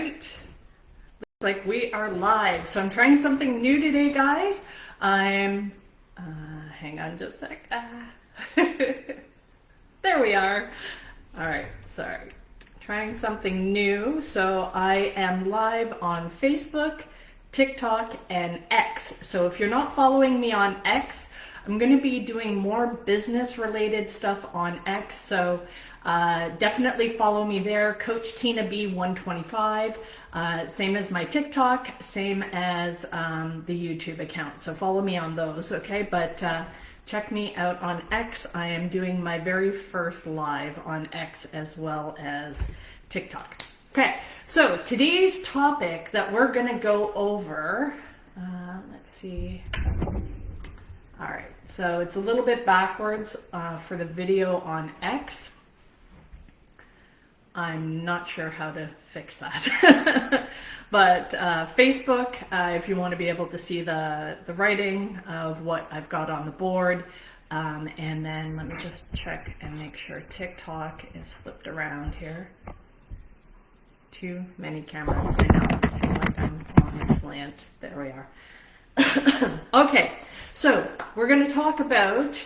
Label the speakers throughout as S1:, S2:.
S1: right. Looks like we are live. So I'm trying something new today, guys. Hang on just a sec. There we are. All right, sorry. Trying something new. So I am live on Facebook, TikTok, and X. So if you're not following me on X, I'm going to be doing more business related stuff on X. So definitely follow me there, Coach Tina B 125. Same as my TikTok, same as the YouTube account. So follow me on those, okay? But check me out on X. I am doing my very first live on X as well as TikTok. Okay, so today's topic that we're gonna go over, let's see. All right, so it's a little bit backwards for the video on X. I'm not sure how to fix that. But Facebook, if you want to be able to see the writing of what I've got on the board. And then let me just check and make sure TikTok is flipped around here. Too many cameras. I know, I seem like I'm on a slant. There we are. Okay, so we're going to talk about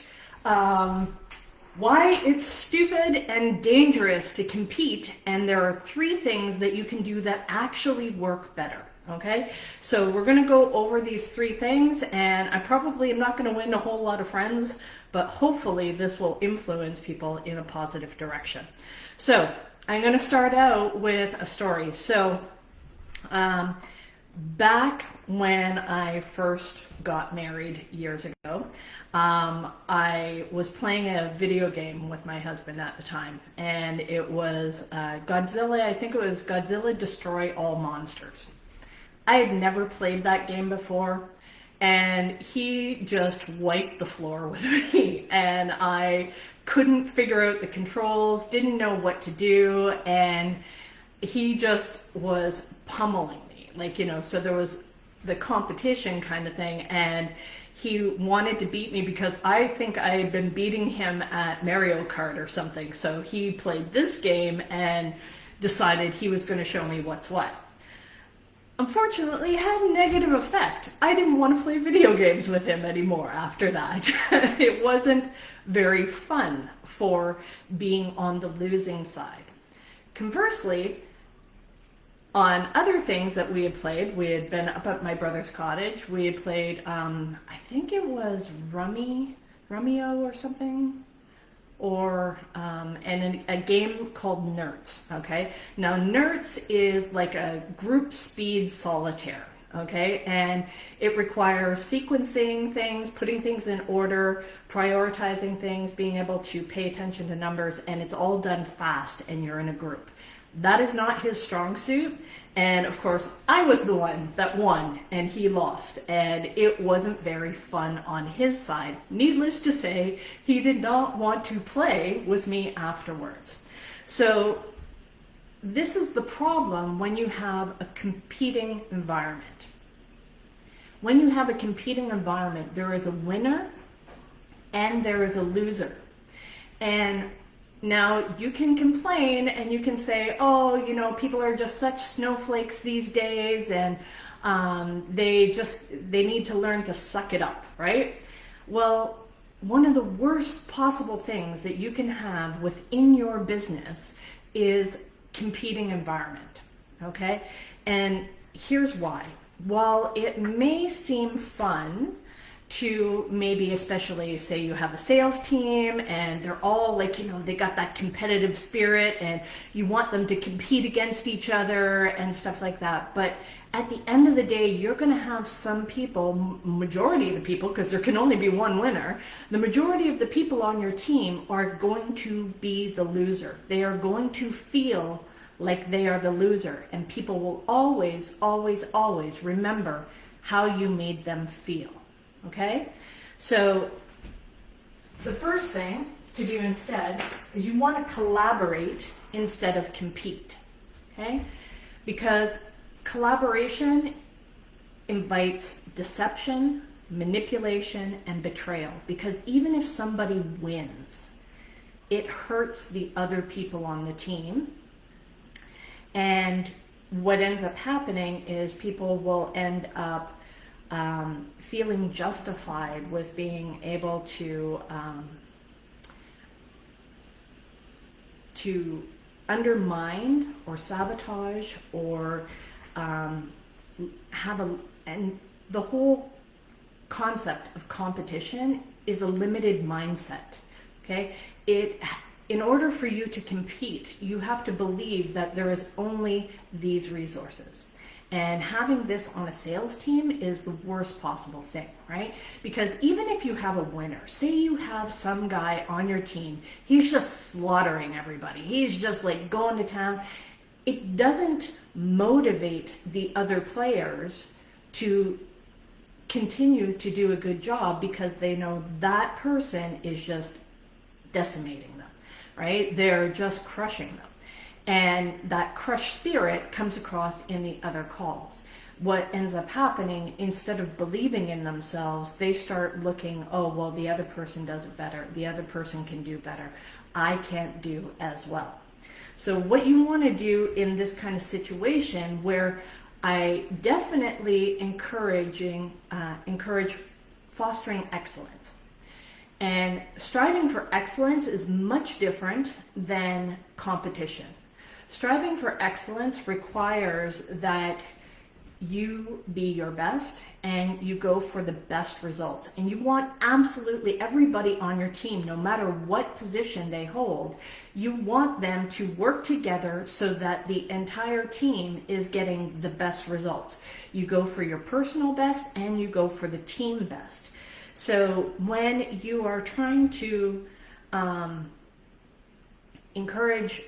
S1: why it's stupid and dangerous to compete, and there are 3 things that you can do that actually work better. Okay, so we're going to go over these 3 things, and I probably am not going to win a whole lot of friends, but hopefully this will influence people in a positive direction. So I'm going to start out with a story. So back when I first got married years ago, I was playing a video game with my husband at the time, and it was Godzilla. I think it was Godzilla Destroy All Monsters. I had never played that game before, and he just wiped the floor with me, and I couldn't figure out the controls, didn't know what to do, and he just was pummeling me. Like, you know, so there was the competition kind of thing, and he wanted to beat me because I think I had been beating him at Mario Kart or something. So he played this game and decided he was going to show me what's what. Unfortunately, it had a negative effect. I didn't want to play video games with him anymore after that. It wasn't very fun for being on the losing side. Conversely, on other things that we had played, we had been up at my brother's cottage. We had played, I think it was Rummy or something, or and a game called Nerds. Okay, now Nerds is like a group speed solitaire. Okay, and it requires sequencing things, putting things in order, prioritizing things, being able to pay attention to numbers, and it's all done fast, and you're in a group. That is not his strong suit, and of course I was the one that won and he lost, and it wasn't very fun on his side. Needless to say, he did not want to play with me afterwards. So this is the problem when you have a competing environment. When you have a competing environment, there is a winner and there is a loser. And now, you can complain and you can say, oh, you know, people are just such snowflakes these days, and they need to learn to suck it up, right? Well, one of the worst possible things that you can have within your business is competing environment, okay? And here's why. While it may seem fun to maybe, especially say you have a sales team and they're all like, you know, they got that competitive spirit and you want them to compete against each other and stuff like that. But at the end of the day, you're going to have some people, majority of the people, because there can only be one winner, the majority of the people on your team are going to be the loser. They are going to feel like they are the loser, and people will always, always, always remember how you made them feel. Okay, so the first thing to do instead is you want to collaborate instead of compete, okay? Because collaboration invites deception, manipulation, and betrayal. Because even if somebody wins, it hurts the other people on the team. And what ends up happening is people will end up feeling justified with being able to undermine or sabotage or and the whole concept of competition is a limited mindset. Okay, in order for you to compete, you have to believe that there is only these resources. And having this on a sales team is the worst possible thing, right? Because even if you have a winner, say you have some guy on your team, he's just slaughtering everybody. He's just like going to town. It doesn't motivate the other players to continue to do a good job because they know that person is just decimating them, right? They're just crushing them. And that crushed spirit comes across in the other calls. What ends up happening, instead of believing in themselves, they start looking, oh, well, the other person does it better. The other person can do better. I can't do as well. So what you want to do in this kind of situation, where I definitely encourage fostering excellence. And striving for excellence is much different than competition. Striving for excellence requires that you be your best and you go for the best results. And you want absolutely everybody on your team, no matter what position they hold, you want them to work together so that the entire team is getting the best results. You go for your personal best and you go for the team best. So when you are trying to encourage,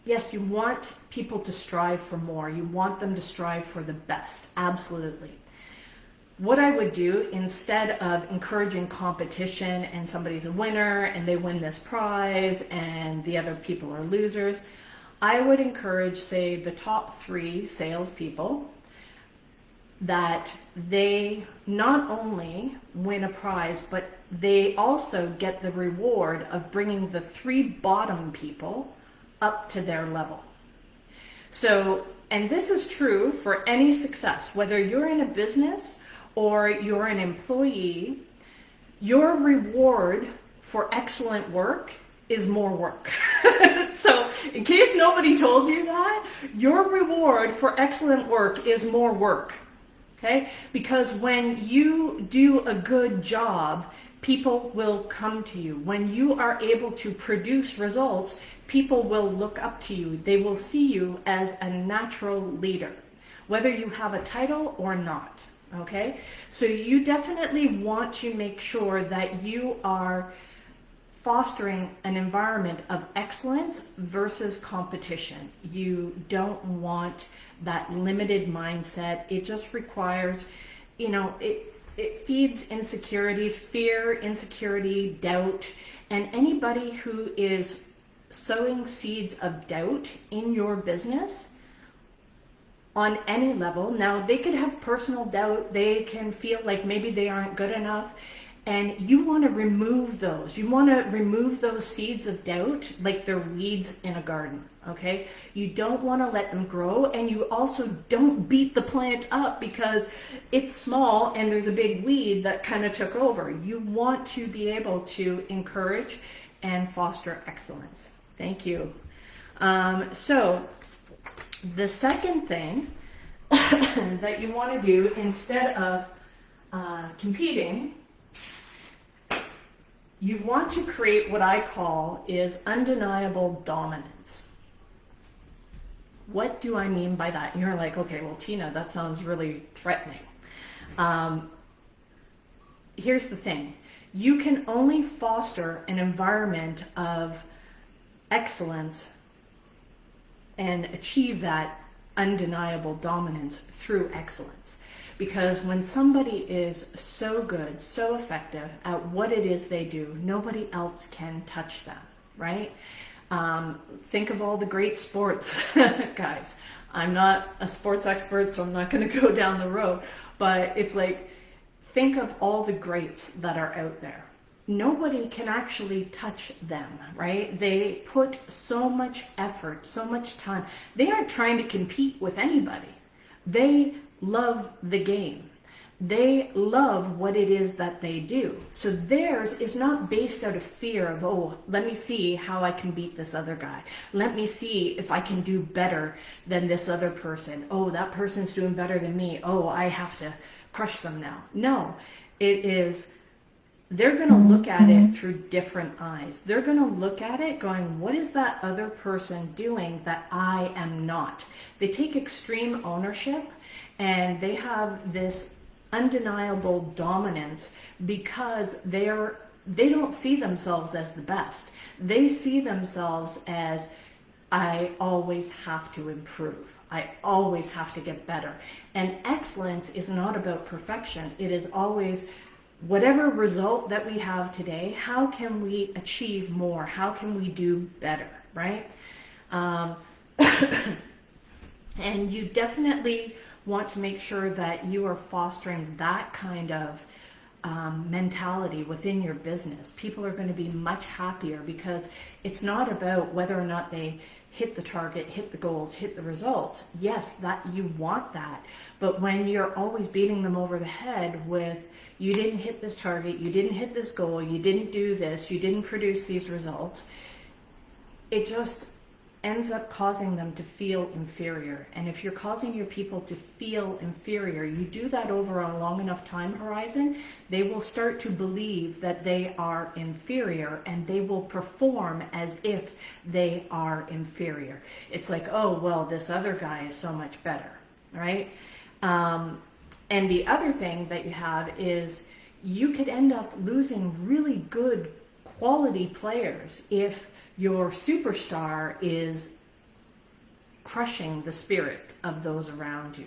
S1: yes, you want people to strive for more. You want them to strive for the best, absolutely. What I would do, instead of encouraging competition and somebody's a winner and they win this prize and the other people are losers, I would encourage, say, the top 3 salespeople that they not only win a prize, but they also get the reward of bringing the 3 bottom people up to their level. So, and this is true for any success, whether you're in a business or you're an employee, your reward for excellent work is more work. So, in case nobody told you that, your reward for excellent work is more work. Okay? Because when you do a good job, people will come to you. When you are able to produce results, people will look up to you. They will see you as a natural leader, whether you have a title or not. Okay? So you definitely want to make sure that you are fostering an environment of excellence versus competition. You don't want that limited mindset. It just requires, it feeds insecurities, fear, insecurity, doubt, and anybody who is sowing seeds of doubt in your business on any level. Now, they could have personal doubt. They can feel like maybe they aren't good enough. And you want to remove those. You want to remove those seeds of doubt like they're weeds in a garden, okay? You don't want to let them grow, and you also don't beat the plant up because it's small and there's a big weed that kind of took over. You want to be able to encourage and foster excellence. Thank you. So the second thing that you want to do instead of competing, you want to create what I call is undeniable dominance. What do I mean by that? You're like, okay, well, Tina, that sounds really threatening. Here's the thing. You can only foster an environment of excellence and achieve that undeniable dominance through excellence. Because when somebody is so good, so effective at what it is they do, nobody else can touch them, right? Think of all the great sports guys. I'm not a sports expert, so I'm not going to go down the road, but it's like, think of all the greats that are out there. nobody can actually touch them, right? They put so much effort, so much time. They aren't trying to compete with anybody. They love the game. They love what it is that they do. So theirs is not based out of fear of, oh, let me see how I can beat this other guy. Let me see if I can do better than this other person. Oh, that person's doing better than me. Oh, I have to crush them now. No, it is, they're going to look at it through different eyes. They're going to look at it going, what is that other person doing that I am not? They take extreme ownership, and they have this undeniable dominance because they don't see themselves as the best. They see themselves as, I always have to improve. I always have to get better. And excellence is not about perfection. It is always, whatever result that we have today, how can we achieve more? How can we do better, right? And you definitely want to make sure that you are fostering that kind of mentality within your business. People are going to be much happier because it's not about whether or not they hit the target, hit the goals, hit the results. Yes, that you want that. But when you're always beating them over the head with, you didn't hit this target, you didn't hit this goal, you didn't do this, you didn't produce these results, it just ends up causing them to feel inferior. And if you're causing your people to feel inferior, you do that over a long enough time horizon, they will start to believe that they are inferior, and they will perform as if they are inferior. It's like, oh, well, this other guy is so much better, right? And the other thing that you have is you could end up losing really good quality players if your superstar is crushing the spirit of those around you.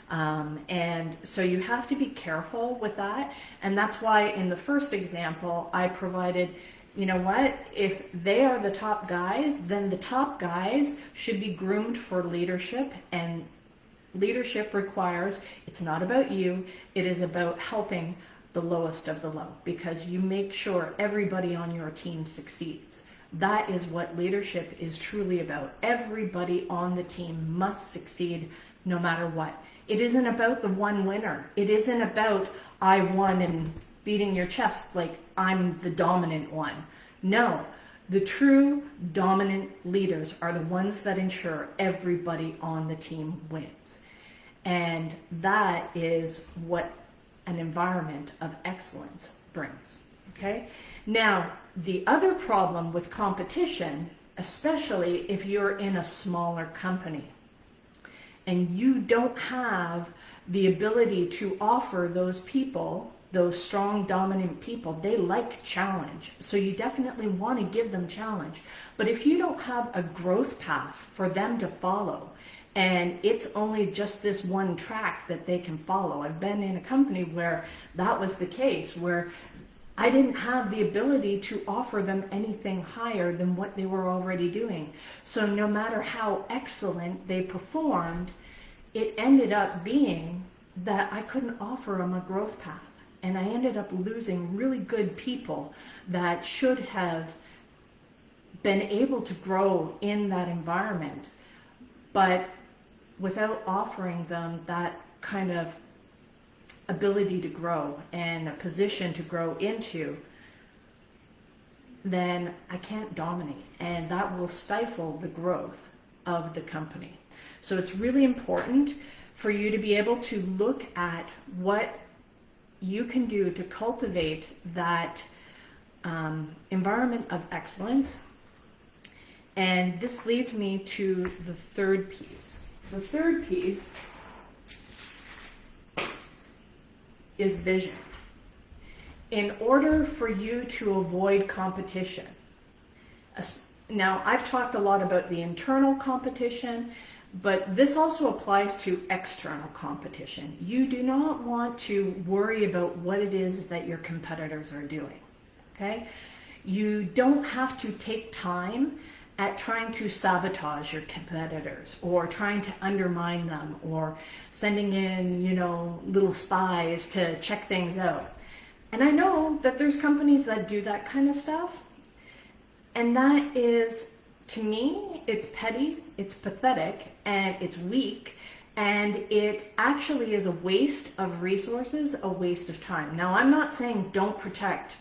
S1: And so you have to be careful with that. And that's why in the first example, I provided, you know what, if they are the top guys, then the top guys should be groomed for leadership. And leadership requires, it's not about you, it is about helping the lowest of the low, because you make sure everybody on your team succeeds. That is what leadership is truly about. Everybody on the team must succeed no matter what. It isn't about the one winner. It isn't about, I won, and beating your chest like I'm the dominant one. No, the true dominant leaders are the ones that ensure everybody on the team wins. And that is what an environment of excellence brings, okay? Now, the other problem with competition, especially if you're in a smaller company and you don't have the ability to offer those people, those strong, dominant people, they like challenge. So you definitely want to give them challenge. But if you don't have a growth path for them to follow, and it's only just this one track that they can follow. I've been in a company where that was the case, where I didn't have the ability to offer them anything higher than what they were already doing. So no matter how excellent they performed, it ended up being that I couldn't offer them a growth path. And I ended up losing really good people that should have been able to grow in that environment, but without offering them that kind of ability to grow and a position to grow into, then I can't dominate, and that will stifle the growth of the company. So it's really important for you to be able to look at what you can do to cultivate that environment of excellence. And this leads me to the third piece. The third piece is vision. In order for you to avoid competition, now I've talked a lot about the internal competition, but this also applies to external competition. You do not want to worry about what it is that your competitors are doing, okay? You don't have to take time at trying to sabotage your competitors or trying to undermine them or sending in, little spies to check things out. And I know that there's companies that do that kind of stuff. And that is, to me, it's petty, it's pathetic, and it's weak. And it actually is a waste of resources, a waste of time. Now, I'm not saying don't protect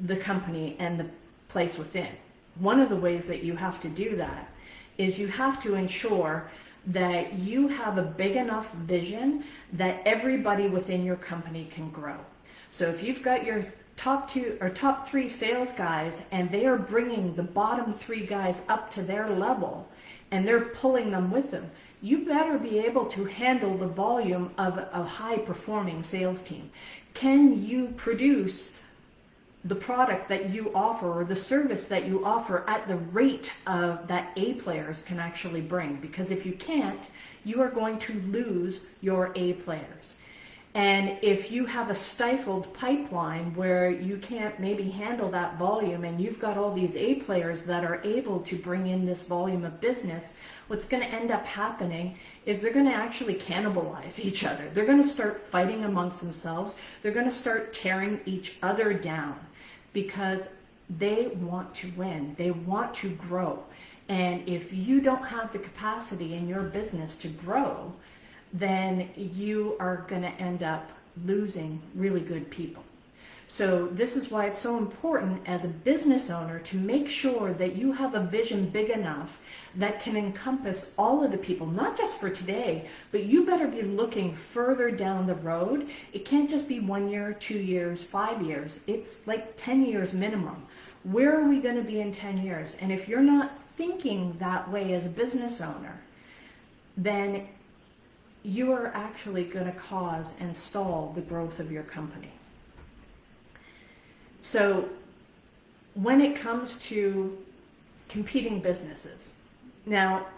S1: the company and the place within. One of the ways that you have to do that is you have to ensure that you have a big enough vision that everybody within your company can grow. So if you've got your top 2 or top 3 sales guys and they are bringing the bottom 3 guys up to their level and they're pulling them with them, you better be able to handle the volume of a high performing sales team. Can you produce the product that you offer or the service that you offer at the rate of that A players can actually bring? Because if you can't, you are going to lose your A players. And if you have a stifled pipeline where you can't maybe handle that volume and you've got all these A players that are able to bring in this volume of business, what's going to end up happening is they're going to actually cannibalize each other. They're going to start fighting amongst themselves. They're going to start tearing each other down because they want to win. They want to grow. And if you don't have the capacity in your business to grow, then you are going to end up losing really good people. So this is why it's so important as a business owner to make sure that you have a vision big enough that can encompass all of the people, not just for today, but you better be looking further down the road. It can't just be 1 year, 2 years, 5 years. It's like 10 years minimum. Where are we going to be in 10 years? And if you're not thinking that way as a business owner, then you are actually going to cause and stall the growth of your company. So when it comes to competing businesses, now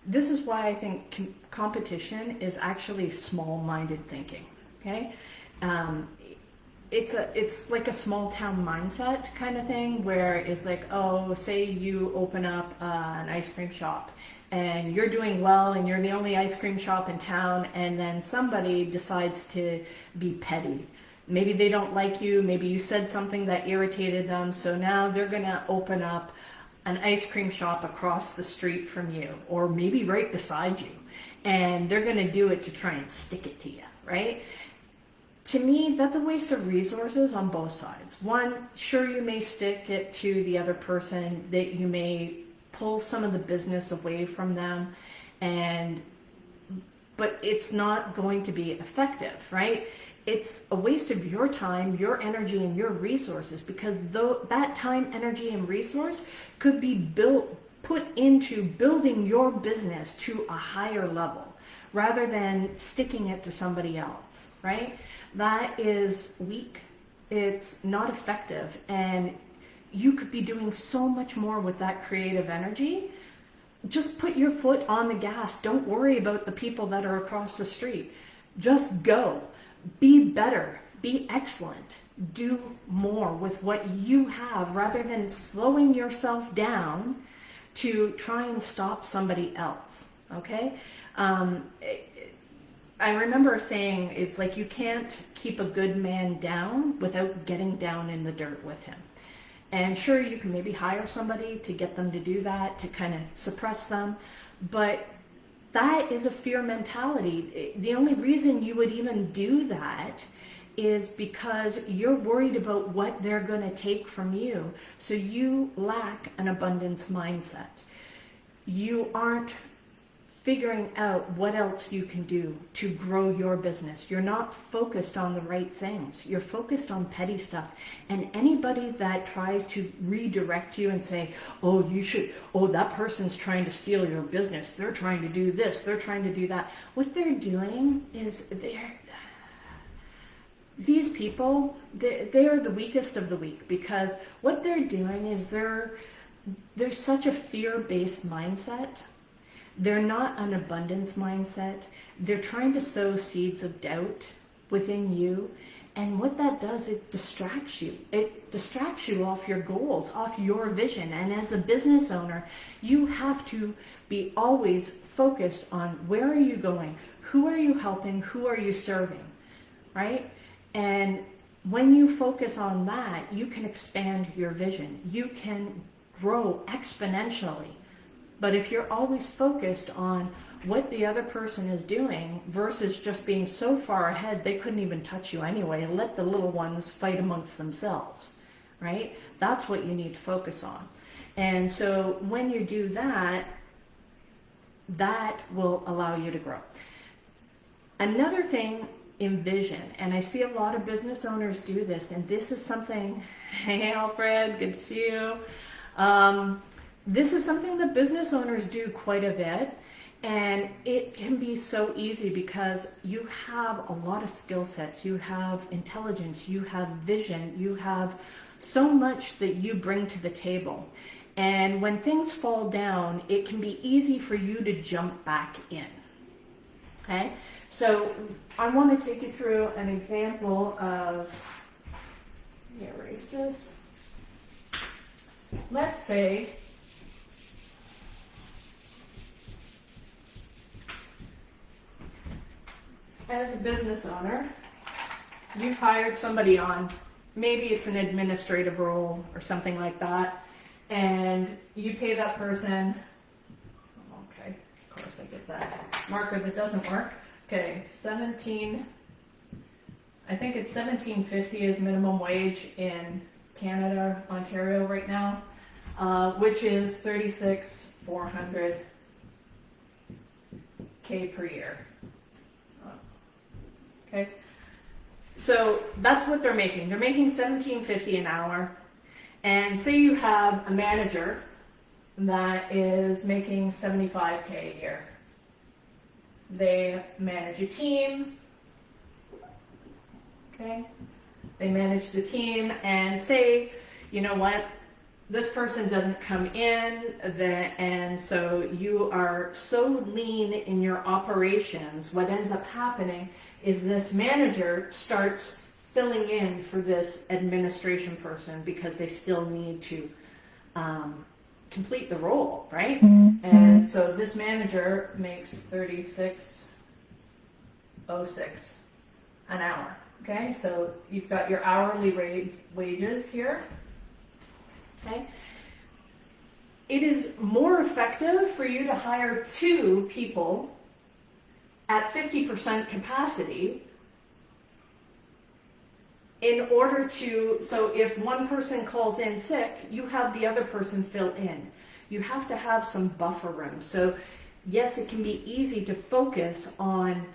S1: this is why I think competition is actually small-minded thinking, okay? It's like a small town mindset kind of thing where it's like, oh, say you open up an ice cream shop and you're doing well and you're the only ice cream shop in town, and then somebody decides to be petty. Maybe they don't like you, maybe you said something that irritated them, so now they're gonna open up an ice cream shop across the street from you, or maybe right beside you, and they're gonna do it to try and stick it to you, right? To me, that's a waste of resources on both sides. One, sure, you may stick it to the other person, that you may pull some of the business away from them, but it's not going to be effective, right? It's a waste of your time, your energy, and your resources, because that time, energy, and resource could be put into building your business to a higher level rather than sticking it to somebody else, right? That is weak. It's not effective. And you could be doing so much more with that creative energy. Just put your foot on the gas. Don't worry about the people that are across the street. Just go. Be better. Be excellent. Do more with what you have rather than slowing yourself down to try and stop somebody else. Okay? I remember saying, it's like you can't keep a good man down without getting down in the dirt with him. And sure, you can maybe hire somebody to get them to do that, to kind of suppress them, but that is a fear mentality. The only reason you would even do that is because you're worried about what they're going to take from you. So you lack an abundance mindset. You aren't figuring out what else you can do to grow your business. You're not focused on the right things. You're focused on petty stuff. And anybody that tries to redirect you and say, oh, that person's trying to steal your business. They're trying to do this. They're trying to do that. What they're doing is these people, they are the weakest of the weak, because what they're doing is there's such a fear-based mindset. They're not an abundance mindset. They're trying to sow seeds of doubt within you. And what that does, it distracts you. It distracts you off your goals, off your vision. And as a business owner, you have to be always focused on where are you going? Who are you helping? Who are you serving? Right? And when you focus on that, you can expand your vision. You can grow exponentially. But if you're always focused on what the other person is doing versus just being so far ahead they couldn't even touch you anyway, and let the little ones fight amongst themselves, right? That's what you need to focus on. And so when you do that, that will allow you to grow. Another thing in vision, and I see a lot of business owners do this, and this is something, hey Alfred, good to see you. This is something that business owners do quite a bit, and it can be so easy because you have a lot of skill sets, you have intelligence, you have vision, you have so much that you bring to the table. And when things fall down, it can be easy for you to jump back in. Okay? So I want to take you through an example of, let me erase this. Let's say as a business owner, you've hired somebody on, maybe it's an administrative role or something like that, and you pay that person, okay, of course I get that marker that doesn't work. Okay, I think it's $17.50 is minimum wage in Canada, Ontario right now, which is $36,400 per year. Okay, so that's what they're making. They're making $17.50 an hour. And say you have a manager that is making $75K a year. They manage a team. Okay, they manage the team, and say, you know what, this person doesn't come in, and so you are so lean in your operations, what ends up happening is this manager starts filling in for this administration person because they still need to complete the role, right? Mm-hmm. And so this manager makes $36.06 an hour. Okay, so you've got your hourly wages here. Okay, it is more effective for you to hire 2 people at 50% capacity in order to, so if one person calls in sick, you have the other person fill in. You have to have some buffer room. So yes, it can be easy to focus on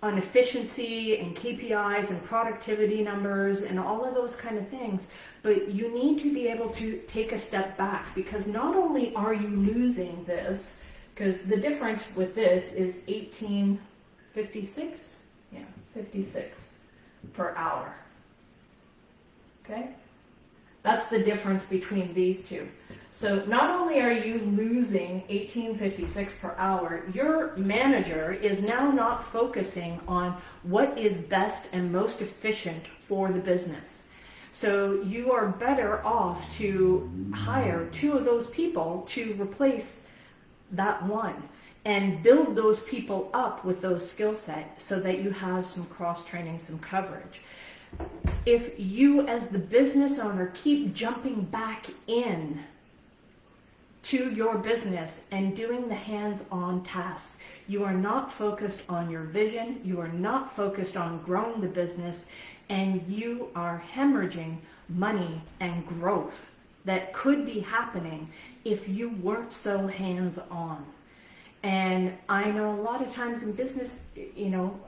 S1: efficiency and KPIs and productivity numbers and all of those kind of things, but you need to be able to take a step back, because not only are you losing this, because the difference with this is $18.56, yeah, 56 per hour. Okay, that's the difference between these two. So not only are you losing $18.56 per hour, your manager is now not focusing on what is best and most efficient for the business. So you are better off to hire 2 of those people to replace that one and build those people up with those skill sets so that you have some cross-training, some coverage. If you as the business owner keep jumping back in to your business and doing the hands-on tasks, you are not focused on your vision, you are not focused on growing the business, and you are hemorrhaging money and growth that could be happening if you weren't so hands-on. And I know a lot of times in business, you know,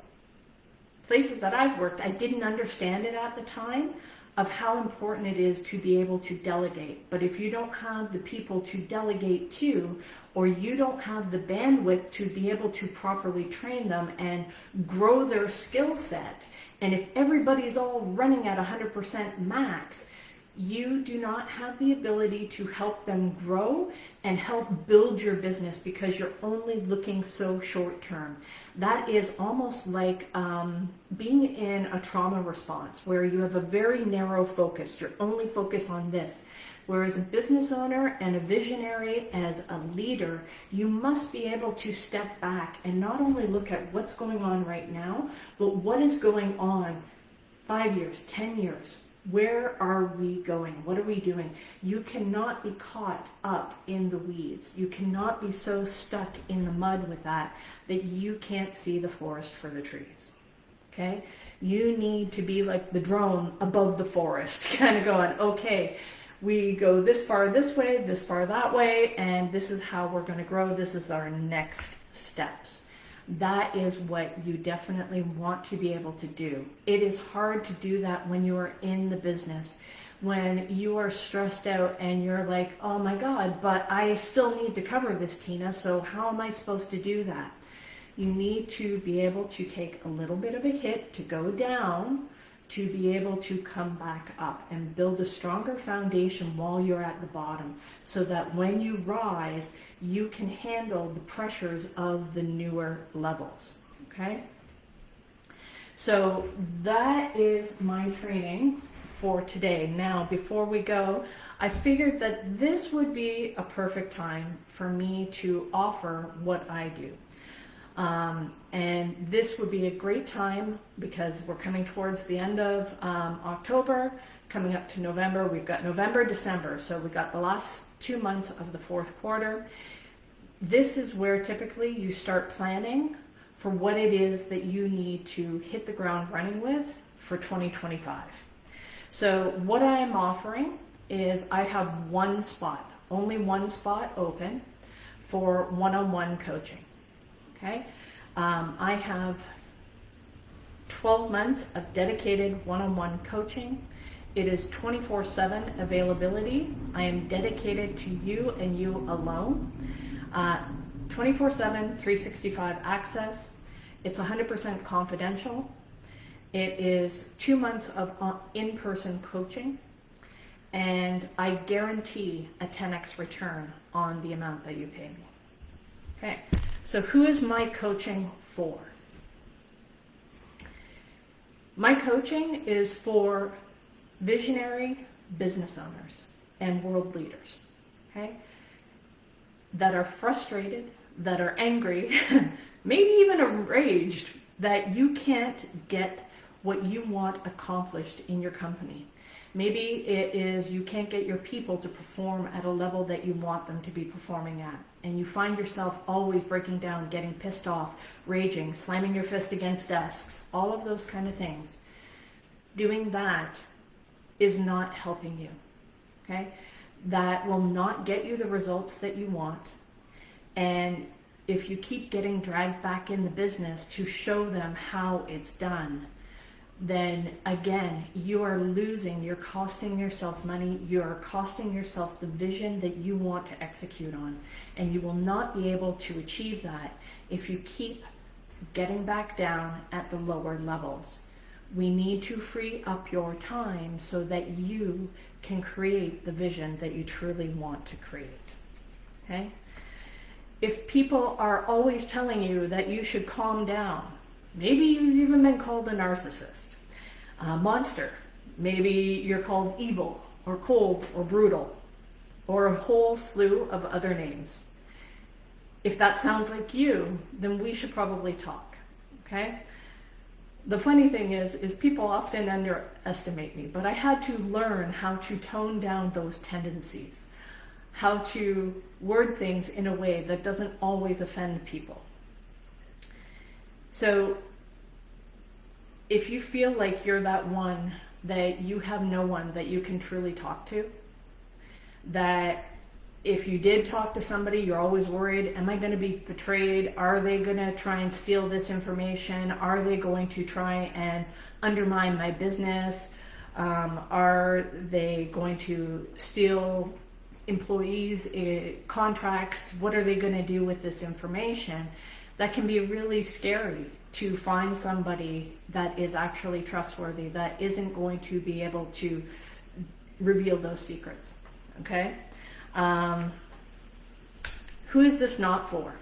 S1: places that I've worked, I didn't understand it at the time of how important it is to be able to delegate. But if you don't have the people to delegate to, or you don't have the bandwidth to be able to properly train them and grow their skill set, and if everybody's all running at 100% max, you do not have the ability to help them grow and help build your business, because you're only looking so short term. That is almost like being in a trauma response where you have a very narrow focus. You're only focused on this. Whereas a business owner and a visionary, as a leader, you must be able to step back and not only look at what's going on right now, but what is going on 5 years, 10 years. Where are we going? What are we doing? You cannot be caught up in the weeds. You cannot be so stuck in the mud with that you can't see the forest for the trees. Okay? You need to be like the drone above the forest, kind of going, okay, we go this far this way, this far that way, and this is how we're going to grow. This is our next steps. That is what you definitely want to be able to do. It is hard to do that when you are in the business, when you are stressed out and you're like, oh my God, but I still need to cover this, Tina, so how am I supposed to do that? You need to be able to take a little bit of a hit to go down, to be able to come back up and build a stronger foundation while you're at the bottom, so that when you rise, you can handle the pressures of the newer levels, okay? So that is my training for today. Now, before we go, I figured that this would be a perfect time for me to offer what I do. And this would be a great time because we're coming towards the end of October, coming up to November. We've got November, December, so we've got the last 2 months of the fourth quarter. This is where typically you start planning for what it is that you need to hit the ground running with for 2025. So what I am offering is I have one spot, only one spot open for one-on-one coaching. Okay, I have 12 months of dedicated one-on-one coaching. It is 24/7 availability. I am dedicated to you and you alone. 24/7, 365 access. It's 100% confidential. It is 2 months of in-person coaching, and I guarantee a 10x return on the amount that you pay me. Okay. So who is my coaching for? My coaching is for visionary business owners and world leaders, okay, that are frustrated, that are angry, maybe even enraged that you can't get what you want accomplished in your company. Maybe it is you can't get your people to perform at a level that you want them to be performing at. And you find yourself always breaking down, getting pissed off, raging, slamming your fist against desks, all of those kind of things. Doing that is not helping you, okay? That will not get you the results that you want. And if you keep getting dragged back in the business to show them how it's done, then again, you are losing, you're costing yourself money, you are costing yourself the vision that you want to execute on. And you will not be able to achieve that if you keep getting back down at the lower levels. We need to free up your time so that you can create the vision that you truly want to create, okay? If people are always telling you that you should calm down, maybe you've even been called a narcissist, a monster. Maybe you're called evil or cold or brutal or a whole slew of other names. If that sounds like you, then we should probably talk, okay? The funny thing is people often underestimate me, but I had to learn how to tone down those tendencies, how to word things in a way that doesn't always offend people. So if you feel like you're that one, that you have no one that you can truly talk to, that if you did talk to somebody, you're always worried, am I going to be betrayed? Are they going to try and steal this information? Are they going to try and undermine my business? Are they going to steal employees' contracts? What are they going to do with this information? That can be really scary to find somebody that is actually trustworthy, that isn't going to be able to reveal those secrets, okay? Who is this not for?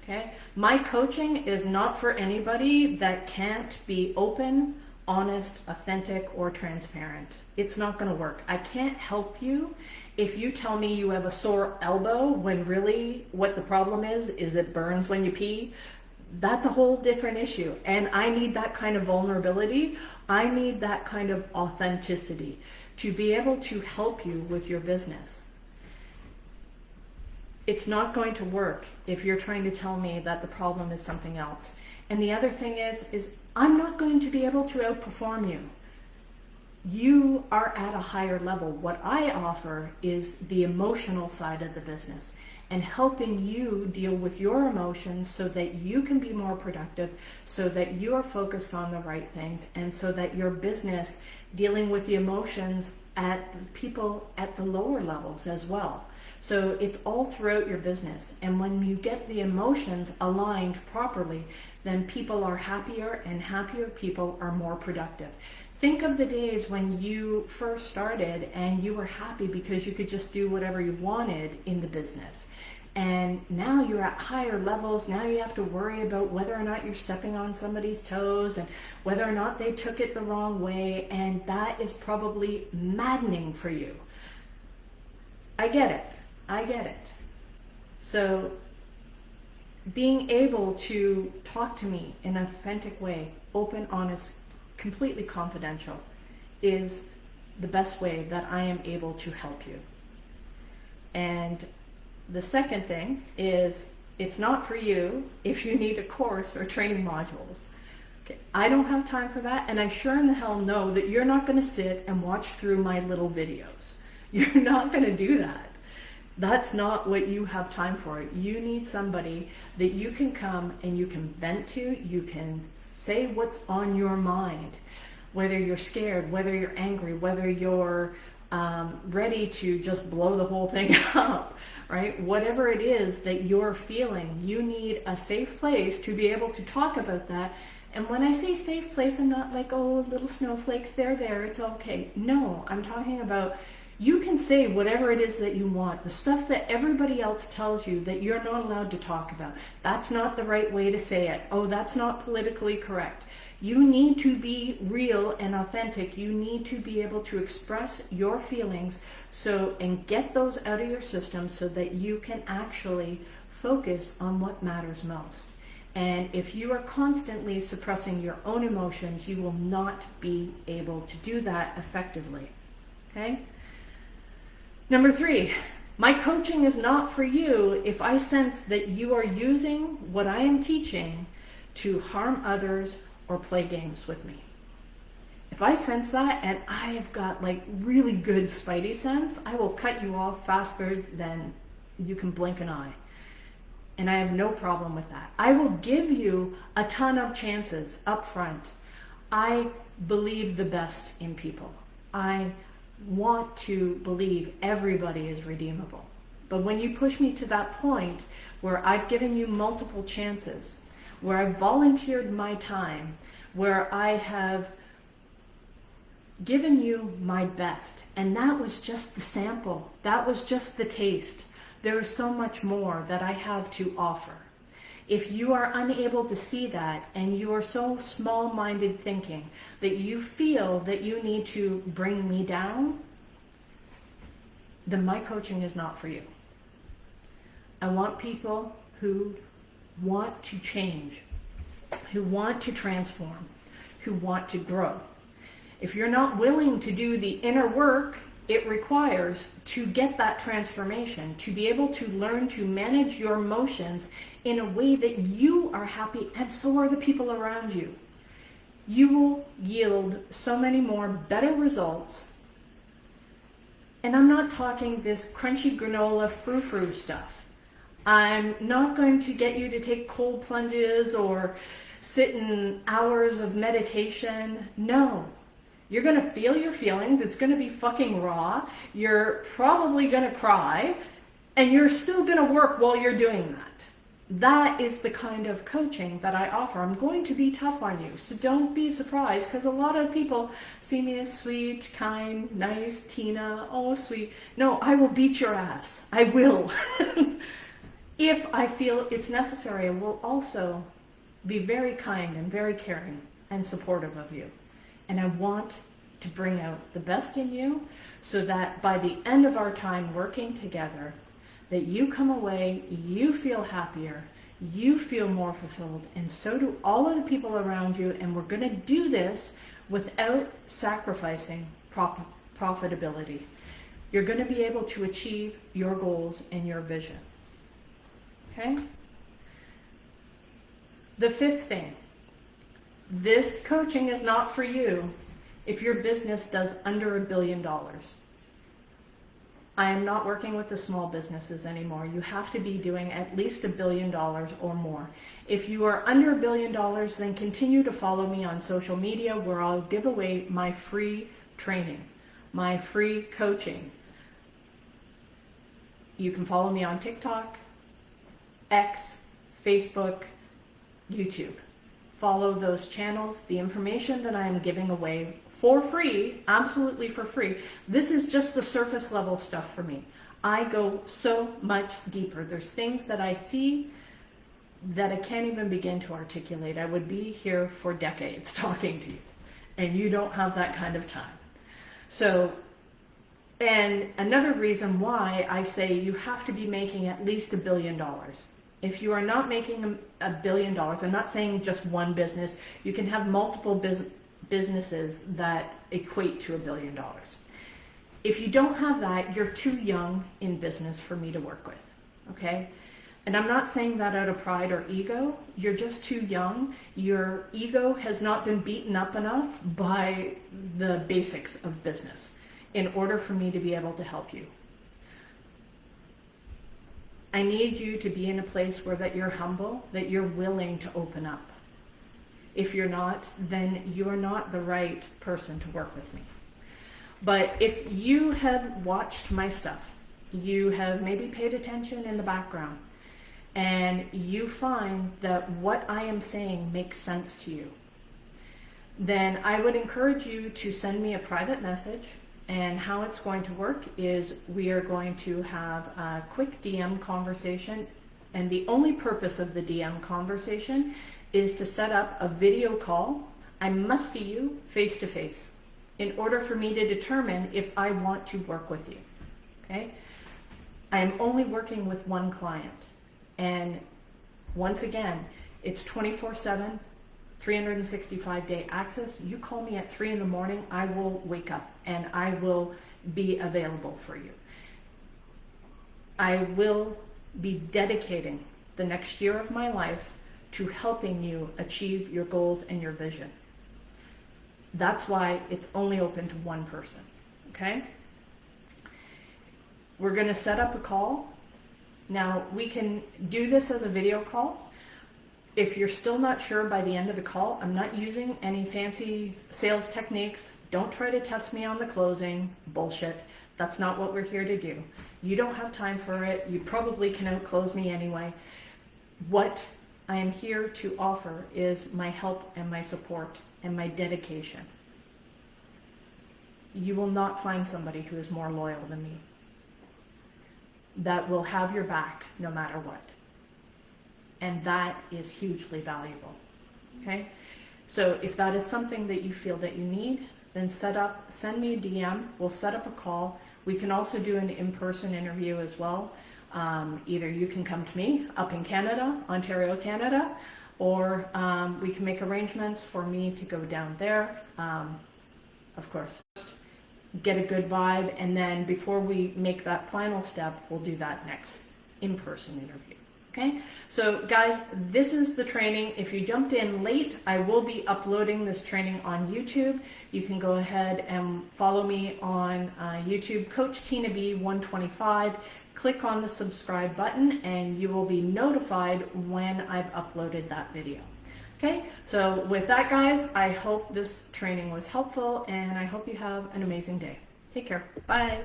S1: Okay, my coaching is not for anybody that can't be open, honest, authentic, or transparent. It's not going to work. I can't help you if you tell me you have a sore elbow when really what the problem is it burns when you pee. That's a whole different issue. And I need that kind of vulnerability. I need that kind of authenticity to be able to help you with your business. It's not going to work if you're trying to tell me that the problem is something else. And the other thing is I'm not going to be able to outperform you. You are at a higher level. What I offer is the emotional side of the business and helping you deal with your emotions so that you can be more productive, so that you are focused on the right things, and so that your business dealing with the emotions at people at the lower levels as well. So it's all throughout your business. And when you get the emotions aligned properly, then people are happier, and happier people are more productive. Think of the days when you first started and you were happy because you could just do whatever you wanted in the business. And now you're at higher levels. Now you have to worry about whether or not you're stepping on somebody's toes and whether or not they took it the wrong way. And that is probably maddening for you. I get it. I get it. So being able to talk to me in an authentic way, open, honest, completely confidential, is the best way that I am able to help you. And the second thing is, it's not for you if you need a course or training modules. Okay, I don't have time for that, and I sure in the hell know that you're not going to sit and watch through my little videos. You're not going to do that. That's not what you have time for. You need somebody that you can come and you can vent to, you can say what's on your mind, whether you're scared, whether you're angry, whether you're ready to just blow the whole thing up, right? Whatever it is that you're feeling, you need a safe place to be able to talk about that. And when I say safe place, I'm not like, oh, little snowflakes, they're there, it's okay. No, I'm talking about you can say whatever it is that you want. The stuff that everybody else tells you that you're not allowed to talk about. That's not the right way to say it. Oh, that's not politically correct. You need to be real and authentic. You need to be able to express your feelings and get those out of your system so that you can actually focus on what matters most. And if you are constantly suppressing your own emotions, you will not be able to do that effectively. Okay? Number 3, my coaching is not for you if I sense that you are using what I am teaching to harm others or play games with me. If I sense that and I have got like really good spidey sense, I will cut you off faster than you can blink an eye. And I have no problem with that. I will give you a ton of chances up front. I believe the best in people. I want to believe everybody is redeemable. But when you push me to that point where I've given you multiple chances, where I've volunteered my time, where I have given you my best, and that was just the sample, that was just the taste. There is so much more that I have to offer. If you are unable to see that and you are so small-minded thinking that you feel that you need to bring me down, then my coaching is not for you. I want people who want to change, who want to transform, who want to grow. If you're not willing to do the inner work it requires to get that transformation, to be able to learn to manage your emotions in a way that you are happy and so are the people around you, you will yield so many more better results. And I'm not talking this crunchy granola frou-frou stuff. I'm not going to get you to take cold plunges or sit in hours of meditation. No. You're going to feel your feelings. It's going to be fucking raw. You're probably going to cry. And you're still going to work while you're doing that. That is the kind of coaching that I offer. I'm going to be tough on you. So don't be surprised, because a lot of people see me as sweet, kind, nice, Tina, oh sweet. No, I will beat your ass. I will. If I feel it's necessary, I will also be very kind and very caring and supportive of you. And I want to bring out the best in you so that by the end of our time working together, that you come away, you feel happier, you feel more fulfilled, and so do all of the people around you. And we're going to do this without sacrificing profitability. You're going to be able to achieve your goals and your vision. Okay? The fifth thing, this coaching is not for you if your business does under $1 billion. I am not working with the small businesses anymore. You have to be doing at least $1 billion or more. If you are under $1 billion, then continue to follow me on social media where I'll give away my free training, my free coaching. You can follow me on TikTok, X, Facebook, YouTube. Follow those channels. The information that I am giving away for free, absolutely for free. This is just the surface level stuff for me. I go so much deeper. There's things that I see that I can't even begin to articulate. I would be here for decades talking to you, and you don't have that kind of time. So, and another reason why I say you have to be making at least $1 billion. If you are not making $1 billion, I'm not saying just one business, you can have multiple businesses that equate to $1 billion. If you don't have that, you're too young in business for me to work with, okay? And I'm not saying that out of pride or ego. You're just too young. Your ego has not been beaten up enough by the basics of business in order for me to be able to help you. I need you to be in a place where that you're humble, that you're willing to open up. If you're not, then you're not the right person to work with me. But if you have watched my stuff, you have maybe paid attention in the background, and you find that what I am saying makes sense to you, then I would encourage you to send me a private message. And how it's going to work is we are going to have a quick DM conversation. And the only purpose of the DM conversation is to set up a video call. I must see you face to face in order for me to determine if I want to work with you. Okay? I am only working with one client. And once again, it's 24/7. 365-day access. You call me at 3 in the morning, I will wake up and I will be available for you. I will be dedicating the next year of my life to helping you achieve your goals and your vision. That's why it's only open to one person, okay? We're going to set up a call. Now, we can do this as a video call. If you're still not sure by the end of the call, I'm not using any fancy sales techniques. Don't try to test me on the closing. Bullshit. That's not what we're here to do. You don't have time for it. You probably can outclose me anyway. What I am here to offer is my help and my support and my dedication. You will not find somebody who is more loyal than me, that will have your back no matter what. And that is hugely valuable, okay? So if that is something that you feel that you need, then send me a DM, we'll set up a call. We can also do an in-person interview as well. Either you can come to me up in Canada, Ontario, Canada, or we can make arrangements for me to go down there. Of course, get a good vibe, and then before we make that final step, we'll do that next in-person interview. Okay, so guys, this is the training. If you jumped in late, I will be uploading this training on YouTube. You can go ahead and follow me on YouTube, Coach Tina B 125. Click on the subscribe button and you will be notified when I've uploaded that video. Okay, so with that, guys, I hope this training was helpful and I hope you have an amazing day. Take care. Bye.